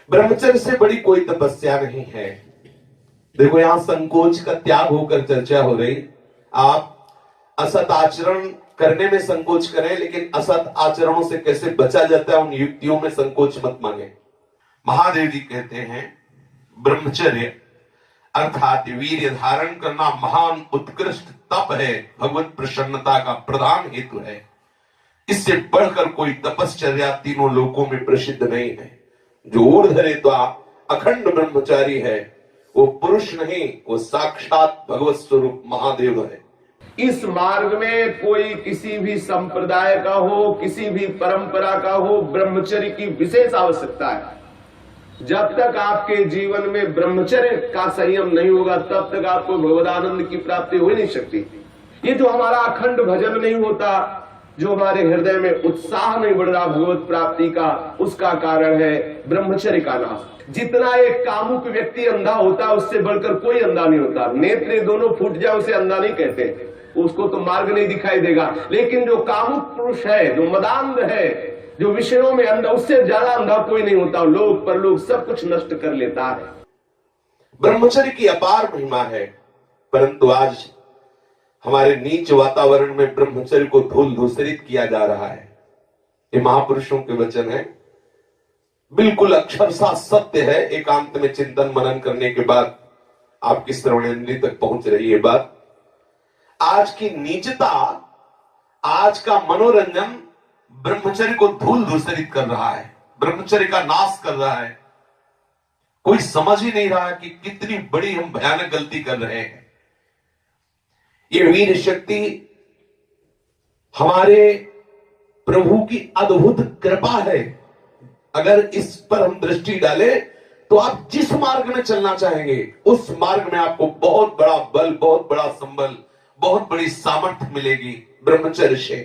ब्रह्मचर्य से बड़ी कोई तपस्या नहीं है। देखो, यहां संकोच का त्याग होकर चर्चा हो रही। आप असत आचरण करने में संकोच करें, लेकिन असत आचरणों से कैसे बचा जाता है उन युक्तियों में संकोच मत मांगे। महादेव जी कहते हैं ब्रह्मचर्य अर्थात वीर्य धारण करना महान उत्कृष्ट तप है, भगवत प्रसन्नता का प्रधान हेतु है। इससे बढ़कर कोई तपश्चर्या तीनों लोकों में प्रसिद्ध नहीं है। जो ऊर्ध्वरेत्वा अखंड ब्रह्मचारी है वो पुरुष नहीं, वो साक्षात भगवत स्वरूप महादेव है। इस मार्ग में कोई किसी भी संप्रदाय का हो, किसी भी परंपरा का हो, ब्रह्मचर्य की विशेष आवश्यकता है। जब तक आपके जीवन में ब्रह्मचर्य का संयम नहीं होगा तब तक आपको भगवदानंद की प्राप्ति हो ही नहीं सकती। ये जो हमारा अखंड भजन नहीं होता, जो हमारे हृदय में उत्साह नहीं बढ़ रहा भगवत प्राप्ति का, उसका कारण है ब्रह्मचर्य का नाश। जितना एक कामुक व्यक्ति अंधा होता है उससे बढ़कर कोई अंधा नहीं होता। नेत्र दोनों फूट जाए उसे अंधा नहीं कहते, उसको तो मार्ग नहीं दिखाई देगा। लेकिन जो कामुक पुरुष है, जो मदांध है, जो विषयों में अंधा, उससे ज्यादा अंधा कोई नहीं होता। लोक परलोक सब कुछ नष्ट कर लेता है। ब्रह्मचर्य की अपार महिमा है, परंतु आज हमारे नीच वातावरण में ब्रह्मचर्य को धूल धूसरित किया जा रहा है। ये महापुरुषों के वचन है, बिल्कुल अक्षरशः सत्य है। एकांत में चिंतन मनन करने के बाद आपकी श्रवणेंद्रिय तक पहुंच रही है बात। आज की नीचता, आज का मनोरंजन ब्रह्मचर्य को धूल धूसरित कर रहा है, ब्रह्मचर्य का नाश कर रहा है। कोई समझ ही नहीं रहा कि कितनी बड़ी हम भयानक गलती कर रहे हैं। ये वीर शक्ति हमारे प्रभु की अद्भुत कृपा है। अगर इस पर हम दृष्टि डालें तो आप जिस मार्ग में चलना चाहेंगे उस मार्ग में आपको बहुत बड़ा बल, बहुत बड़ा संबल, बहुत बड़ी सामर्थ्य मिलेगी ब्रह्मचर्य से।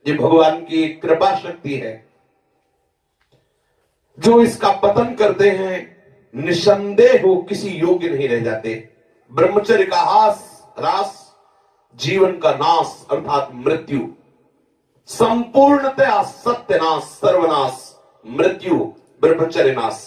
ये भगवान की कृपा शक्ति है। जो इसका पतन करते हैं निसंदेह वो किसी योग्य नहीं रह जाते। ब्रह्मचर्य का ह्रास जीवन का नाश अर्थात मृत्यु, संपूर्णतया सत्यनाश, सर्वनाश, मृत्यु, ब्रह्मचर्य नाश,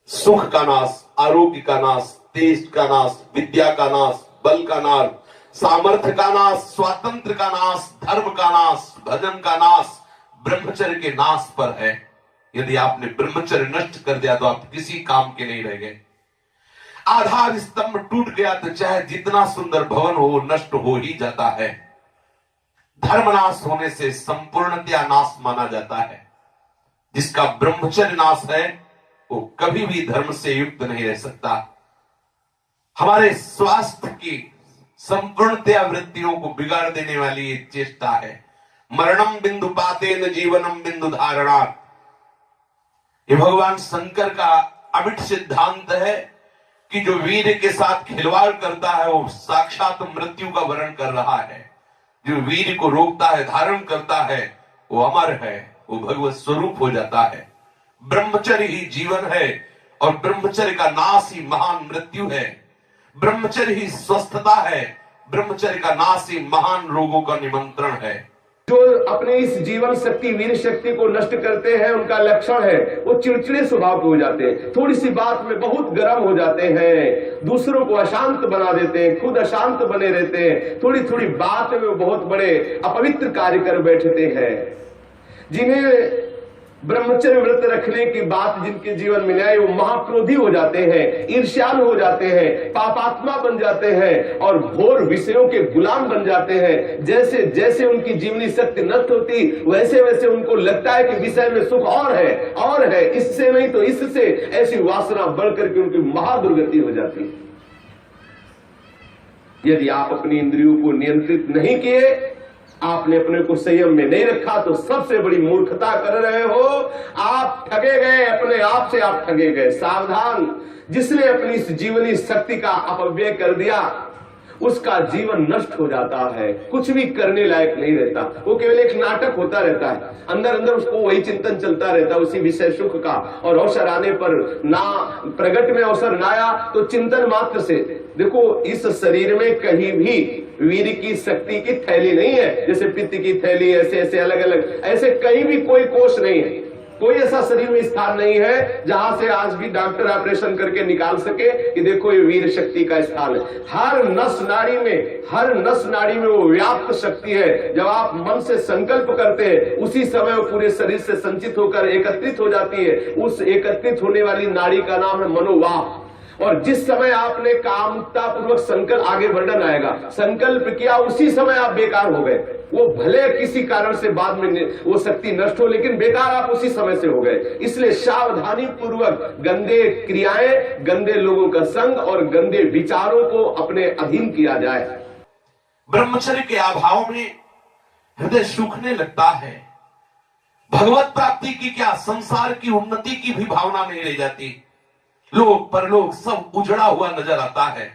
सुख का नाश, आरोग्य का नाश, तेज का नाश, विद्या का नाश, बल का नाश, सामर्थ्य का नाश, स्वातंत्र का नाश, धर्म का नाश, भजन का नाश ब्रह्मचर्य के नाश पर है। यदि आपने ब्रह्मचर्य नष्ट कर दिया तो आप किसी काम के नहीं रह गए। आधार स्तंभ टूट गया तो चाहे जितना सुंदर भवन हो नष्ट हो ही जाता है। धर्मनाश होने से संपूर्णतया नाश माना जाता है। जिसका ब्रह्मचर्य नाश है वो कभी भी धर्म से युक्त नहीं रह सकता। हमारे स्वास्थ्य की संपूर्णतया वृत्तियों को बिगाड़ देने वाली ये चेष्टा है। मरणम बिंदु पातेन जीवनम बिंदु धारणात्। ये भगवान शंकर का अमिट सिद्धांत है कि जो वीर के साथ खिलवाड़ करता है वो साक्षात मृत्यु का वर्ण कर रहा है। जो वीर को रोकता है, धारण करता है, वो अमर है, वो भगवत स्वरूप हो जाता है। ब्रह्मचर्य ही जीवन है और ब्रह्मचर्य का नाश ही महान मृत्यु है। ब्रह्मचर्य ही स्वस्थता है, ब्रह्मचर्य का नाश ही महान रोगों का निमंत्रण है। जो अपने इस जीवन शक्ति, वीर शक्ति को नष्ट करते हैं उनका लक्षण है वो चिड़चिड़े स्वभाव के हो जाते हैं। थोड़ी सी बात में बहुत गर्म हो जाते हैं, दूसरों को अशांत बना देते हैं, खुद अशांत बने रहते हैं। थोड़ी थोड़ी बात में वो बहुत बड़े अपवित्र कार्य कर बैठते हैं। जिन्हें ब्रह्मचर्य व्रत रखने की बात जिनके जीवन में आए वो महाक्रोधी हो जाते हैं, ईर्ष्यालु हो जाते हैं, पापात्मा बन जाते हैं और घोर विषयों के गुलाम बन जाते हैं। जैसे जैसे उनकी जीवनी शक्ति नष्ट होती वैसे वैसे उनको लगता है कि विषय में सुख और है, इससे नहीं तो इससे, ऐसी वासना बढ़ करके उनकी महादुर्गति हो जाती है। यदि आप अपनी इंद्रियों को नियंत्रित नहीं किए, आपने अपने को संयम में नहीं रखा तो सबसे बड़ी मूर्खता कर रहे हो। आप ठगे गए, अपने आप से आप ठगे गए। सावधान, जिसने अपनी इस जीवनी शक्ति का अपव्यय कर दिया उसका जीवन नष्ट हो जाता है, कुछ भी करने लायक नहीं रहता। वो केवल एक नाटक होता रहता है, अंदर अंदर उसको वही चिंतन चलता रहता है उसी विषय सुख का। और अवसर आने पर ना प्रगट में अवसर ना आया तो चिंतन मात्र से। देखो, इस शरीर में कहीं भी वीर की शक्ति की थैली नहीं है। जैसे पित्त की थैली, ऐसे ऐसे अलग अलग, ऐसे कहीं भी कोई कोष नहीं है। कोई ऐसा शरीर में स्थान नहीं है जहां से आज भी डॉक्टर ऑपरेशन करके निकाल सके कि देखो ये वीर शक्ति का स्थान है। हर नस नाड़ी में वो व्याप्त शक्ति है। जब आप मन से संकल्प करते हैं उसी समय वो पूरे शरीर से संचित होकर एकत्रित हो जाती है। उस एकत्रित होने वाली नाड़ी का नाम है मनोवाह। और जिस समय आपने कामता पूर्वक संकल्प, आगे वर्णन आएगा, संकल्प किया उसी समय आप बेकार हो गए। वो भले किसी कारण से बाद में वो शक्ति नष्ट हो, लेकिन बेकार आप उसी समय से हो गए। इसलिए सावधानी पूर्वक गंदे क्रियाएं, गंदे लोगों का संग और गंदे विचारों को अपने अधीन किया जाए। ब्रह्मचर्य के अभाव में हृदय सूखने लगता है। भगवत प्राप्ति की क्या, संसार की उन्नति की भी भावना नहीं रह जाती। लोग परलोक सब उजड़ा हुआ नजर आता है।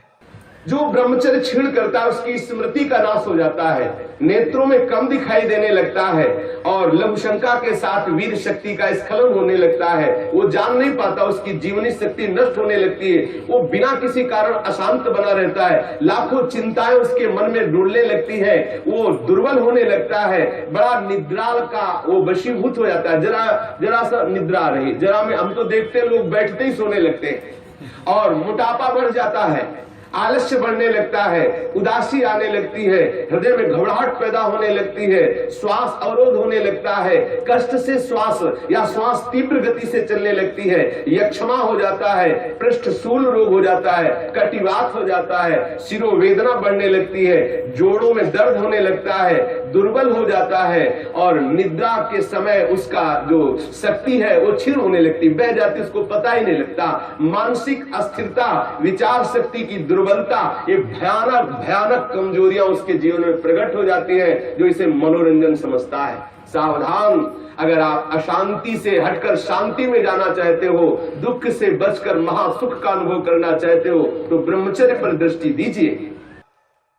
जो ब्रह्मचर्य छीण करता है उसकी स्मृति का नाश हो जाता है, नेत्रों में कम दिखाई देने लगता है और लघुशंका के साथ वीर शक्ति का स्खलन होने लगता है। वो जान नहीं पाता, उसकी जीवनी शक्ति नष्ट होने लगती है। वो बिना किसी कारण अशांत बना रहता है, लाखों चिंताएं उसके मन में डुलने लगती है, वो दुर्बल होने लगता है, बड़ा निद्राल का वो वशीभूत हो जाता है। जरा सा निद्रा रही, जरा में हम तो देखते हैं लोग बैठते ही सोने लगते हैं और मोटापा बढ़ जाता है, आलस्य बढ़ने लगता है, उदासी आने लगती है, हृदय में घबराहट पैदा होने लगती है, श्वास अवरोध होने लगता है, कष्ट से श्वास या श्वास तीव्र गति से चलने लगती है, यक्षमा हो जाता है, पृष्ठशूल रोग हो जाता है, कटिवात हो जाता है, शिरोवेदना बढ़ने लगती है, जोड़ों में दर्द होने लगता है, दुर्बल हो जाता है और निद्रा के समय उसका जो शक्ति है वो क्षीण होने लगती, बह जाती, उसको पता ही नहीं लगता। मानसिक अस्थिरता, विचार शक्ति की दुर्बलता, ये भयानक भयानक कमजोरियां उसके जीवन में प्रकट हो जाती है, जो इसे मनोरंजन समझता है। सावधान, अगर आप अशांति से हटकर शांति में जाना चाहते हो, दुख से बचकर महासुख का अनुभव करना चाहते हो, तो ब्रह्मचर्य पर दृष्टि दीजिए।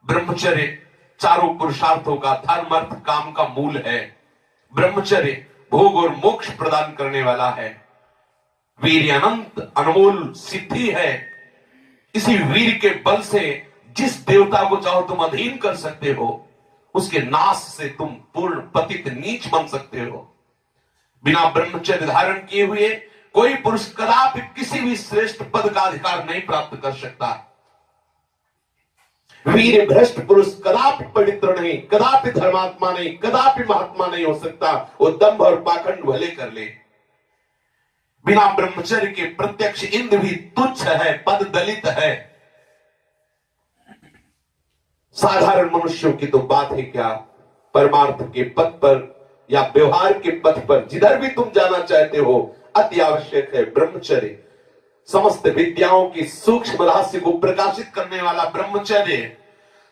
ब्रह्मचर्य चारों पुरुषार्थों का, धर्म अर्थ काम का मूल है। ब्रह्मचर्य भोग और मोक्ष प्रदान करने वाला है। वीर अनंत अनमोल सिद्धि है। इसी वीर के बल से जिस देवता को चाहो तुम अधीन कर सकते हो, उसके नाश से तुम पूर्ण पतित नीच बन सकते हो। बिना ब्रह्मचर्य धारण किए हुए कोई पुरुष कदापि किसी भी श्रेष्ठ पद का अधिकार नहीं प्राप्त कर सकता। वीर भ्रष्ट पुरुष कदापि पवित्र नहीं, कदापि धर्मात्मा नहीं, कदापि महात्मा नहीं हो सकता। वो दंभ और पाखंड भले कर ले। बिना ब्रह्मचर्य के प्रत्यक्ष इंद्र भी तुच्छ है, पद दलित है। साधारण मनुष्यों की तो बात है क्या, परमार्थ के पथ पर या व्यवहार के पथ पर जिधर भी तुम जाना चाहते हो, अति आवश्यक है ब्रह्मचर्य। समस्त विद्याओं की सूक्ष्म रहस्य को प्रकाशित करने वाला ब्रह्मचर्य,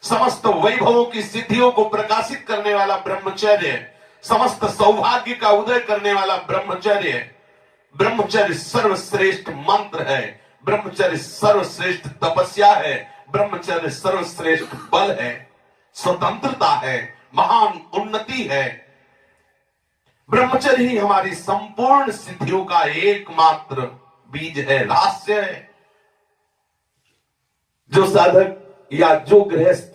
समस्त वैभवों की सिद्धियों को प्रकाशित करने वाला ब्रह्मचर्य, समस्त सौभाग्य का उदय करने वाला ब्रह्मचर्य। ब्रह्मचर्य सर्वश्रेष्ठ मंत्र है, ब्रह्मचर्य सर्वश्रेष्ठ तपस्या है, ब्रह्मचर्य सर्वश्रेष्ठ बल है, स्वतंत्रता है, महान उन्नति है। ब्रह्मचर्य ही हमारी संपूर्ण सिद्धियों का एकमात्र बीज है, रहस्य है। जो साधक या जो गृहस्थ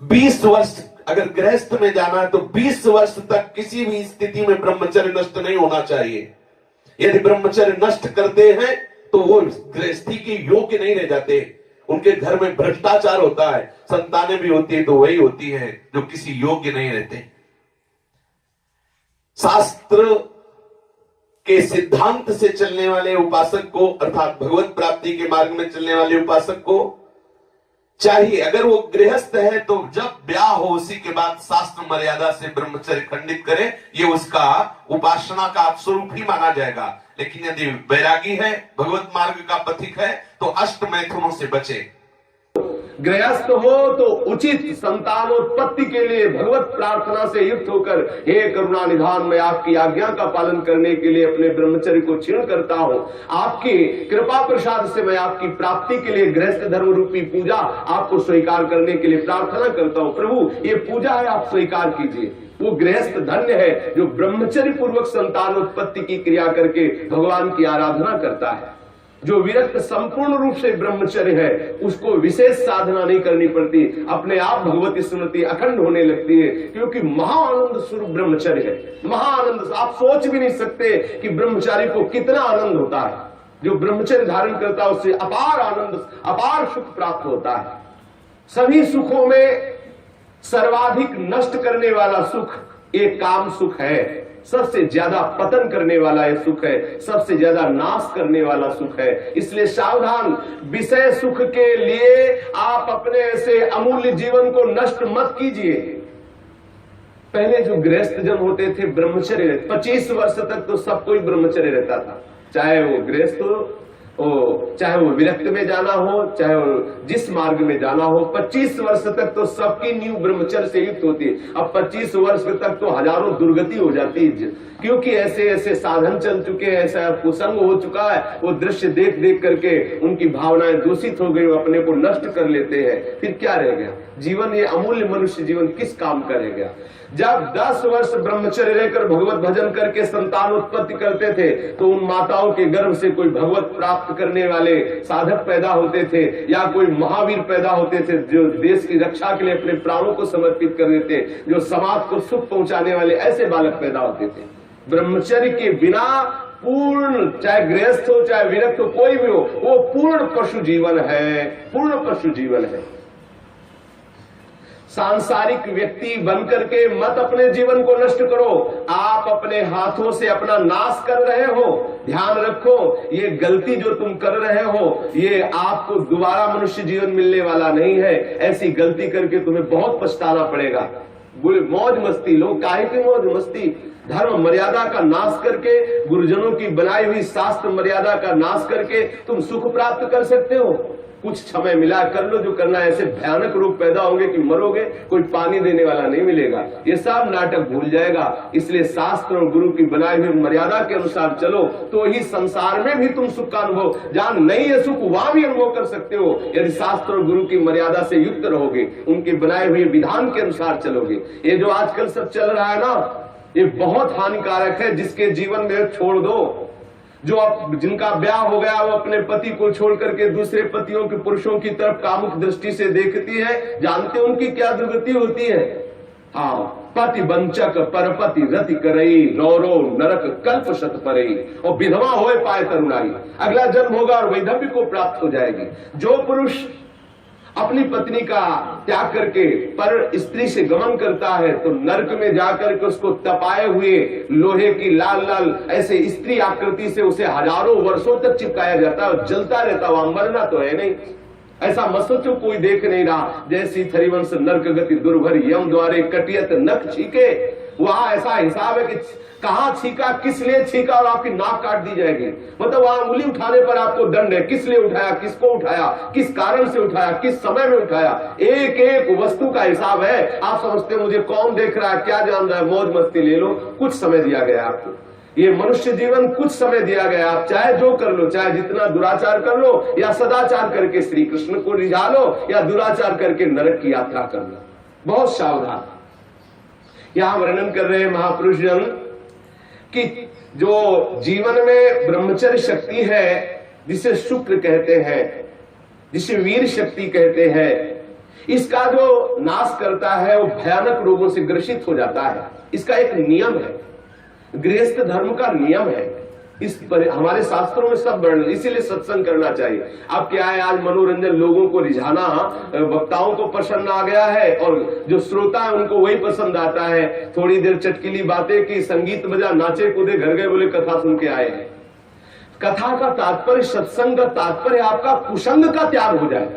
20 वर्ष अगर गृहस्थ में जाना है तो 20 वर्ष तक किसी भी स्थिति में ब्रह्मचर्य नष्ट नहीं होना चाहिए। यदि ब्रह्मचर्य नष्ट करते हैं तो वो गृहस्थी के योग्य नहीं रह जाते। उनके घर में भ्रष्टाचार होता है, संतानें भी होती है तो वही होती है जो किसी योग्य नहीं रहते। शास्त्र के सिद्धांत से चलने वाले उपासक को, अर्थात भगवत प्राप्ति के मार्ग में चलने वाले उपासक को चाहिए, अगर वो गृहस्थ है तो जब ब्याह हो उसी के बाद शास्त्र मर्यादा से ब्रह्मचर्य खंडित करे, ये उसका उपासना का स्वरूप ही माना जाएगा। लेकिन यदि वैरागी है, भगवत मार्ग का पथिक है, तो अष्ट मैथुनों से बचे। गृहस्थ हो तो उचित संतानोत्पत्ति के लिए भगवत प्रार्थना से युक्त होकर, हे करुणा निधान, मैं आपकी आज्ञा का पालन करने के लिए अपने ब्रह्मचर्य को क्षीण करता हूँ। आपकी कृपा प्रसाद से मैं आपकी प्राप्ति के लिए गृहस्थ धर्म रूपी पूजा आपको स्वीकार करने के लिए प्रार्थना करता हूँ। प्रभु, ये पूजा है, आप स्वीकार कीजिए। वो गृहस्थ धन्य है जो ब्रह्मचर्य पूर्वक संतानोत्पत्ति की क्रिया करके भगवान की आराधना करता है। जो विरक्त संपूर्ण रूप से ब्रह्मचर्य है उसको विशेष साधना नहीं करनी पड़ती, अपने आप भगवती स्मृति अखंड होने लगती है, क्योंकि महाआनंद स्वरूप ब्रह्मचर्य है। महाआनंद, आप सोच भी नहीं सकते कि ब्रह्मचारी को कितना आनंद होता है। जो ब्रह्मचर्य धारण करता है उससे अपार आनंद, अपार सुख प्राप्त होता है। सभी सुखों में सर्वाधिक नष्ट करने वाला सुख एक काम सुख है, सबसे ज्यादा पतन करने वाला यह सुख है, सबसे ज्यादा नाश करने वाला सुख है। इसलिए सावधान, विषय सुख के लिए आप अपने ऐसे अमूल्य जीवन को नष्ट मत कीजिए। पहले जो गृहस्थ जन होते थे ब्रह्मचर्य, 25 वर्ष तक तो सब कोई ब्रह्मचर्य रहता था, चाहे वो गृहस्थ हो, चाहे वो विरक्त में जाना हो, चाहे वो जिस मार्ग में जाना हो। 25 वर्ष तक तो सबकी नींव ब्रह्मचर्य से युक्त होती है। अब 25 वर्ष तक तो हजारों दुर्गति हो जाती है, क्योंकि ऐसे ऐसे साधन चल चुके हैं, ऐसा कुसंग हो चुका है, वो दृश्य देख देख करके उनकी भावनाएं दूषित हो गई, वो अपने को नष्ट कर लेते हैं। फिर क्या रह गया जीवन? ये अमूल्य मनुष्य जीवन किस काम का रह गया? जब 10 वर्ष ब्रह्मचर्य रहकर भगवत भजन करके संतान उत्पत्ति करते थे तो उन माताओं के गर्भ से कोई भगवत प्राप्त करने वाले साधक पैदा होते थे, या कोई महावीर पैदा होते थे जो देश की रक्षा के लिए अपने प्राणों को समर्पित कर देते, जो समाज को सुख पहुंचाने वाले ऐसे बालक पैदा होते थे। ब्रह्मचर्य के बिना पूर्ण, चाहे गृहस्थ हो चाहे विरक्त हो, कोई भी हो, वो पूर्ण पशु जीवन है, पूर्ण पशु जीवन है। सांसारिक व्यक्ति बनकर के मत अपने जीवन को नष्ट करो, आप अपने हाथों से अपना नाश कर रहे हो। ध्यान रखो, ये गलती जो तुम कर रहे हो ये आपको दोबारा मनुष्य जीवन मिलने वाला नहीं है। ऐसी गलती करके तुम्हें बहुत पछताना पड़ेगा। मौज मस्ती, लोग काहे की मौज मस्ती? धर्म मर्यादा का नाश करके, गुरुजनों की बनाई हुई शास्त्र मर्यादा का नाश करके तुम सुख प्राप्त कर सकते हो। कुछ समय मिला, कर लो जो करना है। ऐसे भयानक रोग पैदा होंगे कि मरोगे, कोई पानी देने वाला नहीं मिलेगा। ये सब नाटक भूल जाएगा। इसलिए शास्त्र और गुरु की बनाई हुई मर्यादा के अनुसार चलो, तो ही संसार में भी तुम सुख का अनुभव, जहां नहीं है सुख वहां भी अनुभव कर सकते हो, यदि शास्त्र और गुरु की मर्यादा से युक्त रहोगे, उनके बनाए हुए विधान के अनुसार चलोगे। ये जो आजकल सब चल रहा है ना, ये बहुत हानिकारक है। जिसके जीवन में छोड़ दो, जो जिनका ब्याह हो गया वो अपने पति को छोड़ करके दूसरे पतियों के, पुरुषों की तरफ कामुक दृष्टि से देखती है, जानते हैं उनकी क्या दुर्गति होती है? हाँ, पति वंचक परपति रति करई, नौरो नरक कल्प शत परई, और विधवा होए पाए तरुणाई, अगला जन्म होगा और वैधव्य को प्राप्त हो जाएगी। जो पुरुष अपनी पत्नी का त्याग करके पर स्त्री से गमन करता है तो नरक में जाकर के उसको तपाए हुए लोहे की लाल लाल ऐसे स्त्री आकृति से उसे हजारों वर्षों तक चिपकाया जाता है, जलता रहता, वहां मरना तो है नहीं। ऐसा मत सोचो कोई देख नहीं रहा। जैसी थरिवंश नरक गति दुर्भर यम द्वारे कटियत नख छीके, वहां ऐसा हिसाब है कि कहां छीका, किस लिए छीका, और आपकी नाक काट दी जाएगी। मतलब वहां उंगली उठाने पर आपको दंड है, किस लिए उठाया, किसको उठाया, किस कारण से उठाया, किस समय में उठाया, एक एक वस्तु का हिसाब है। आप समझते मुझे कौन देख रहा है, क्या जान रहा है, मौज मस्ती ले लो। कुछ समय दिया गया आपको, ये मनुष्य जीवन कुछ समय दिया गया। आप चाहे जो कर लो, चाहे जितना दुराचार कर लो, या सदाचार करके श्री कृष्ण को रिझा लो, या दुराचार करके नरक की यात्रा कर लो। बहुत सावधान। यहां वर्णन कर रहे महापुरुष जन कि जो जीवन में ब्रह्मचर्य शक्ति है, जिसे शुक्र कहते हैं, जिसे वीर शक्ति कहते हैं, इसका जो नाश करता है वो भयानक रोगों से ग्रसित हो जाता है। इसका एक नियम है, गृहस्थ धर्म का नियम है। इस पर हमारे शास्त्रों में सब वर्णन, इसीलिए सत्संग करना चाहिए। अब क्या है, आज मनोरंजन, लोगों को रिझाना, वक्ताओं को पसंद आ गया है, और जो श्रोता है उनको वही पसंद आता है। थोड़ी देर चटकीली बातें की, संगीत बजा, नाचे कूदे, घर गए, बोले कथा सुन के आए हैं। कथा का तात्पर्य, सत्संग का तात्पर्य आपका कुसंग का त्याग हो जाए।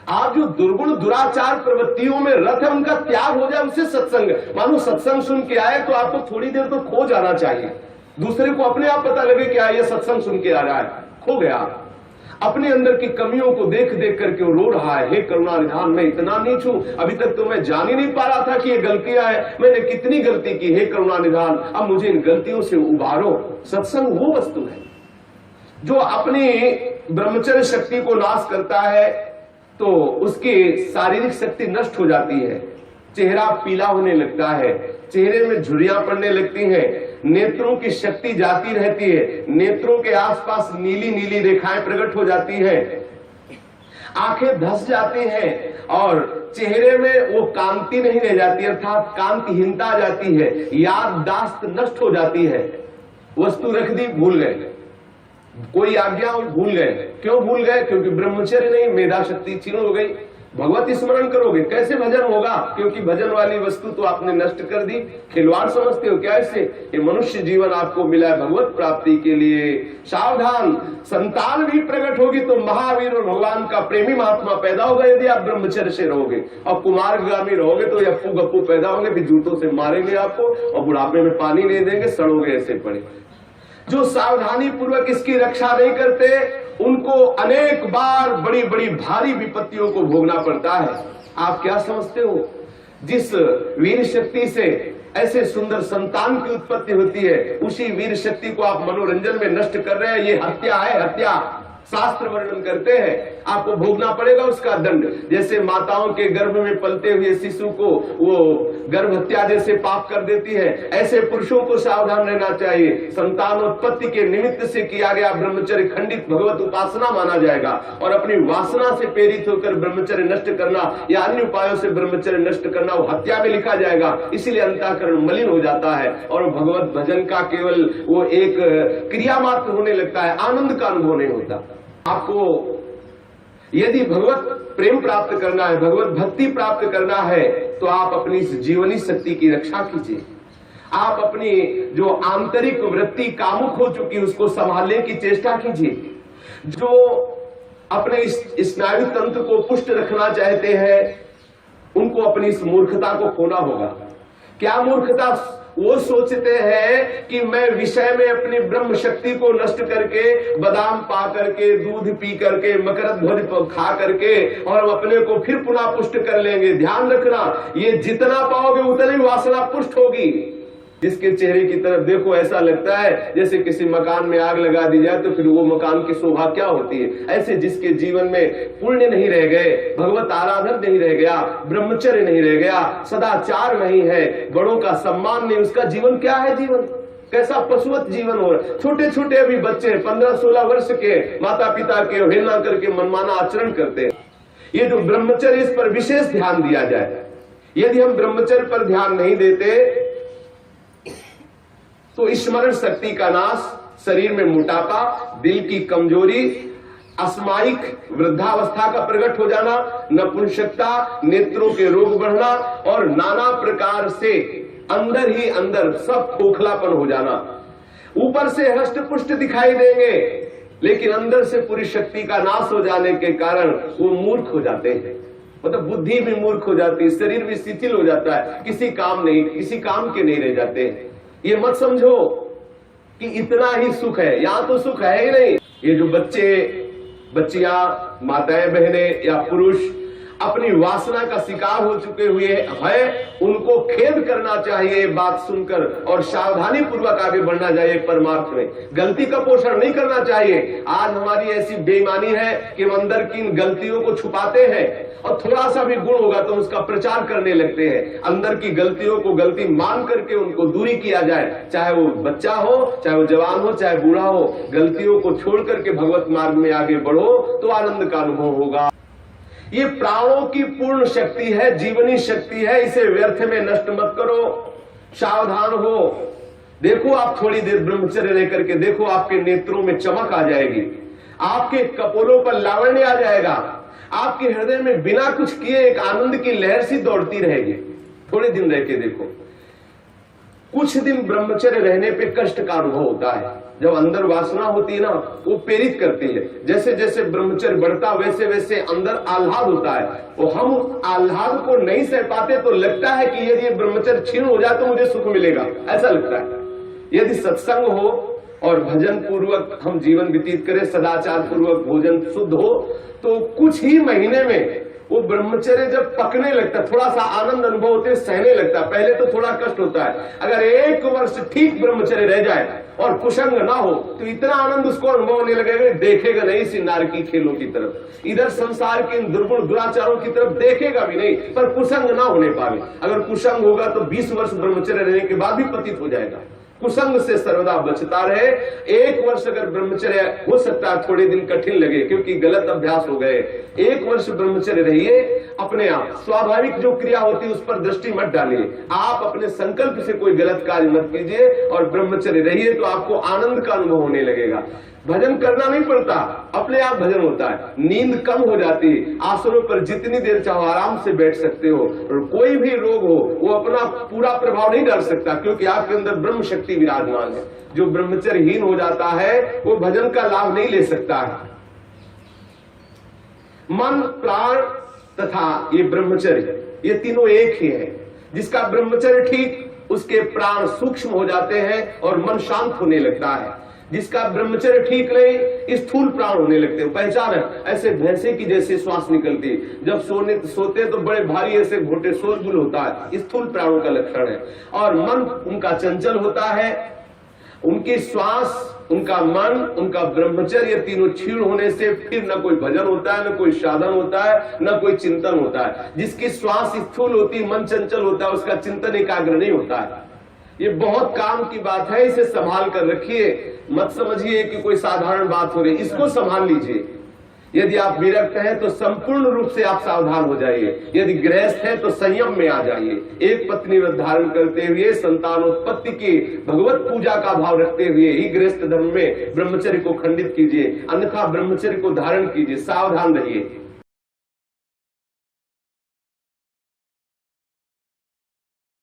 आप जो दुर्गुण दुराचार प्रवृत्तियों में रत है उनका त्याग हो जाए, उससे सत्संग। मानो सत्संग सुन के आए तो आपको थोड़ी देर तो खो जाना चाहिए। दूसरे को अपने आप पता लगे कि ये सत्संग सुन के आ रहा है, खो गया। अपने अंदर की कमियों को देख देख करके वो रो रहा है, हे करुणा निधान, मैं इतना नीच हूं, अभी तक तो मैं जान ही नहीं पा रहा था कि ये गलतियां हैं, मैंने कितनी गलती की, हे करुणा निधान, अब मुझे इन गलतियों से उबारो। सत्संग वो वस्तु है जो अपनी ब्रह्मचर्य शक्ति को नाश करता है, तो उसकी शारीरिक शक्ति नष्ट हो जाती है। चेहरा पीला होने लगता है, चेहरे में झुर्रियां पड़ने लगती हैं, नेत्रों की शक्ति जाती रहती है, नेत्रों के आसपास नीली नीली रेखाएं प्रकट हो जाती है, आंखें धस जाती हैं और चेहरे में वो कांति नहीं रह जाती, अर्थात कांतिहीनता आ जाती है, याददाश्त नष्ट हो जाती है। वस्तु रख दी, भूल गए, कोई आज्ञा भूल गए। क्यों भूल गए? क्योंकि ब्रह्मचर्य नहीं, मेधा शक्ति क्षीण हो गई। भगवत स्मरण करोगे, कैसे भजन होगा? क्योंकि भजन वाली वस्तु तो आपने नष्ट कर दी। खिलवाड़ समझते हो क्या इससे? ये मनुष्य जीवन आपको मिला है भगवत प्राप्ति के लिए। सावधान, संतान भी प्रकट होगी तो महावीर और भगवान का प्रेमी महात्मा पैदा होगा यदि आप ब्रह्मचर्य से रहोगे। और कुमारगामी रहोगे तो अप्पू गप्पू पैदा होंगे, फिर जूतों से मारेंगे आपको और बुढ़ापे में पानी नहीं देंगे, सड़ोगे ऐसे पड़े। जो सावधानी पूर्वक इसकी रक्षा नहीं करते उनको अनेक बार बड़ी बड़ी भारी विपत्तियों को भोगना पड़ता है। आप क्या समझते हो? जिस वीर शक्ति से ऐसे सुंदर संतान की उत्पत्ति होती है, उसी वीर शक्ति को आप मनोरंजन में नष्ट कर रहे हैं। ये हत्या है, हत्या। शास्त्र वर्णन करते हैं आपको भोगना पड़ेगा उसका दंड। जैसे माताओं के गर्भ में पलते हुए शिशु को वो गर्भ हत्या जैसे पाप कर देती है, ऐसे पुरुषों को सावधान रहना चाहिए। संतानोत्पत्ति के निमित्त से किया गया ब्रह्मचर्य खंडित भगवत उपासना माना जाएगा और अपनी वासना से प्रेरित होकर ब्रह्मचर्य नष्ट करना या अन्य उपायों से ब्रह्मचर्य नष्ट करना वो हत्या में लिखा जाएगा। इसीलिए अंतःकरण मलिन हो जाता है और भगवत भजन का केवल वो एक क्रिया मात्र होने लगता है, आनंद का अनुभव नहीं होता। आपको यदि भगवत प्रेम प्राप्त करना है, भगवत भक्ति प्राप्त करना है, तो आप अपनी इस जीवनी शक्ति की रक्षा कीजिए। आप अपनी जो आंतरिक वृत्ति कामुक हो चुकी है उसको संभालने की चेष्टा कीजिए। जो अपने इस स्नायु तंत्र को पुष्ट रखना चाहते हैं उनको अपनी इस मूर्खता को खोना होगा। क्या मूर्खता? वो सोचते हैं कि मैं विषय में अपनी ब्रह्म शक्ति को नष्ट करके, बादाम पा करके, दूध पी करके, मकरंद ध्वज खा करके और अपने को फिर पुनः पुष्ट कर लेंगे। ध्यान रखना, ये जितना पाओगे उतनी वासना पुष्ट होगी। जिसके चेहरे की तरफ देखो ऐसा लगता है जैसे किसी मकान में आग लगा दी जाए तो फिर वो मकान की शोभा क्या होती है। ऐसे जिसके जीवन में पुण्य नहीं रह गए, भगवत आराधन नहीं रह गया, ब्रह्मचर्य नहीं रह गया, सदाचार नहीं है, बड़ों का सम्मान नहीं, उसका जीवन क्या है? जीवन कैसा पशुवत जीवन हो रहा है। छोटे छोटे अभी बच्चे 15-16 वर्ष के माता पिता के अवहेलना करके मनमाना आचरण करते हैं। ये जो ब्रह्मचर्य, इस पर विशेष ध्यान दिया जाए। यदि हम ब्रह्मचर्य पर ध्यान नहीं देते तो स्मरण शक्ति का नाश, शरीर में मोटापा, दिल की कमजोरी, अस्मायिक वृद्धावस्था का प्रकट हो जाना, नपुंसकता, नेत्रों के रोग बढ़ना और नाना प्रकार से अंदर ही अंदर सब खोखलापन हो जाना। ऊपर से हष्ट पुष्ट दिखाई देंगे लेकिन अंदर से पूरी शक्ति का नाश हो जाने के कारण वो मूर्ख हो जाते हैं। मतलब बुद्धि भी मूर्ख हो जाती है, शरीर भी शिथिल हो जाता है, किसी काम के नहीं रह जाते हैं। ये मत समझो कि इतना ही सुख है, यहां तो सुख है ही नहीं। ये जो बच्चे, बच्चियां, माताएं, बहनें या पुरुष अपनी वासना का शिकार हो चुके हुए हैं, उनको खेद करना चाहिए बात सुनकर और सावधानी पूर्वक आगे बढ़ना चाहिए परमार्थ में। गलती का पोषण नहीं करना चाहिए। आज हमारी ऐसी बेईमानी है कि हम अंदर की इन गलतियों को छुपाते हैं और थोड़ा सा भी गुण होगा तो उसका प्रचार करने लगते हैं। अंदर की गलतियों को गलती मान करके उनको दूरी किया जाए, चाहे वो बच्चा हो, चाहे वो जवान हो, चाहे बूढ़ा हो। गलतियों को छोड़ करके भगवत मार्ग में आगे बढ़ो तो आनंद का अनुभव होगा। ये प्राणों की पूर्ण शक्ति है, जीवनी शक्ति है, इसे व्यर्थ में नष्ट मत करो। सावधान हो। देखो आप थोड़ी देर ब्रह्मचर्य रह करके देखो, आपके नेत्रों में चमक आ जाएगी, आपके कपोलों पर लावण्य आ जाएगा, आपके हृदय में बिना कुछ किए एक आनंद की लहर सी दौड़ती रहेगी। थोड़े दिन रह के देखो। कुछ दिन ब्रह्मचर्य रहने पे कष्ट का अनुभव होता है। जब अंदर वासना होती है ना, वो प्रेरित करती है। जैसे जैसे ब्रह्मचर्य बढ़ता वैसे वैसे अंदर आह्लाद होता है। वो हम आह्लाद को नहीं सह पाते तो लगता है कि यदि ब्रह्मचर्य क्षीण हो जाए तो मुझे सुख मिलेगा, ऐसा लगता है। यदि सत्संग हो और भजन पूर्वक हम जीवन व्यतीत करें, सदाचार पूर्वक भोजन शुद्ध हो, तो कुछ ही महीने में वो ब्रह्मचर्य जब पकने लगता है, थोड़ा सा आनंद अनुभव होते सहने लगता है, पहले तो थोड़ा कष्ट होता है। अगर 1 वर्ष ठीक ब्रह्मचर्य रह जाए और कुसंग ना हो तो इतना आनंद उसको अनुभव होने लगेगा, देखेगा नहीं इसी नारकी खेलों की तरफ, इधर संसार के इन दुर्गुण दुराचारों की तरफ देखेगा भी नहीं, पर कुसंग ना होने पावे। अगर कुसंग होगा तो 20 वर्ष ब्रह्मचर्य रहने के बाद भी पतित हो जाएगा। कुसंग से सर्वदा बचता रहे। 1 वर्ष अगर ब्रह्मचर्य हो सकता है, थोड़े दिन कठिन लगे क्योंकि गलत अभ्यास हो गए, 1 वर्ष ब्रह्मचर्य रहिए। अपने आप स्वाभाविक जो क्रिया होती है उस पर दृष्टि मत डालिए, आप अपने संकल्प से कोई गलत कार्य मत कीजिए और ब्रह्मचर्य रहिए, तो आपको आनंद का अनुभव होने लगेगा। भजन करना नहीं पड़ता, अपने आप भजन होता है। नींद कम हो जाती है, आसनों पर जितनी देर चाहो आराम से बैठ सकते हो, और कोई भी रोग हो वो अपना पूरा प्रभाव नहीं डाल सकता, क्योंकि आपके अंदर ब्रह्म शक्ति विराजमान है। जो ब्रह्मचर्यहीन हो जाता है वो भजन का लाभ नहीं ले सकता है। मन, प्राण तथा ये ब्रह्मचर्य, ये तीनों एक ही है। जिसका ब्रह्मचर्य ठीक, उसके प्राण सूक्ष्म हो जाते हैं और मन शांत होने लगता है। जिसका ब्रह्मचर्य ठीक नहीं, स्थूल प्राण होने लगते हैं। पहचान है, ऐसे भैंसे की जैसे श्वास निकलती, जब सोते तो बड़े भारी ऐसे घोटे शोरगुल होता है, स्थूल प्राणों का लक्षण है। और मन उनका चंचल होता है, उनकी श्वास, उनका मन, उनका ब्रह्मचर्य, तीनों क्षीण होने से फिर न कोई भजन होता है, न कोई साधन होता है, न कोई चिंतन होता है। जिसकी श्वास स्थूल होती, मन चंचल होता है, उसका चिंतन एकाग्र नहीं होता है। ये बहुत काम की बात है, इसे संभाल कर रखिए। मत समझिए कि कोई साधारण बात हो रही, इसको संभाल लीजिए। यदि आप विरक्त हैं तो संपूर्ण रूप से आप सावधान हो जाइए। यदि गृहस्थ हैं तो संयम में आ जाइए। एक पत्नी व्रत धारण करते हुए, संतानोत्पत्ति की भगवत पूजा का भाव रखते हुए ही गृहस्थ धर्म में ब्रह्मचर्य को खंडित कीजिए, अन्यथा ब्रह्मचर्य को धारण कीजिए। सावधान रहिए।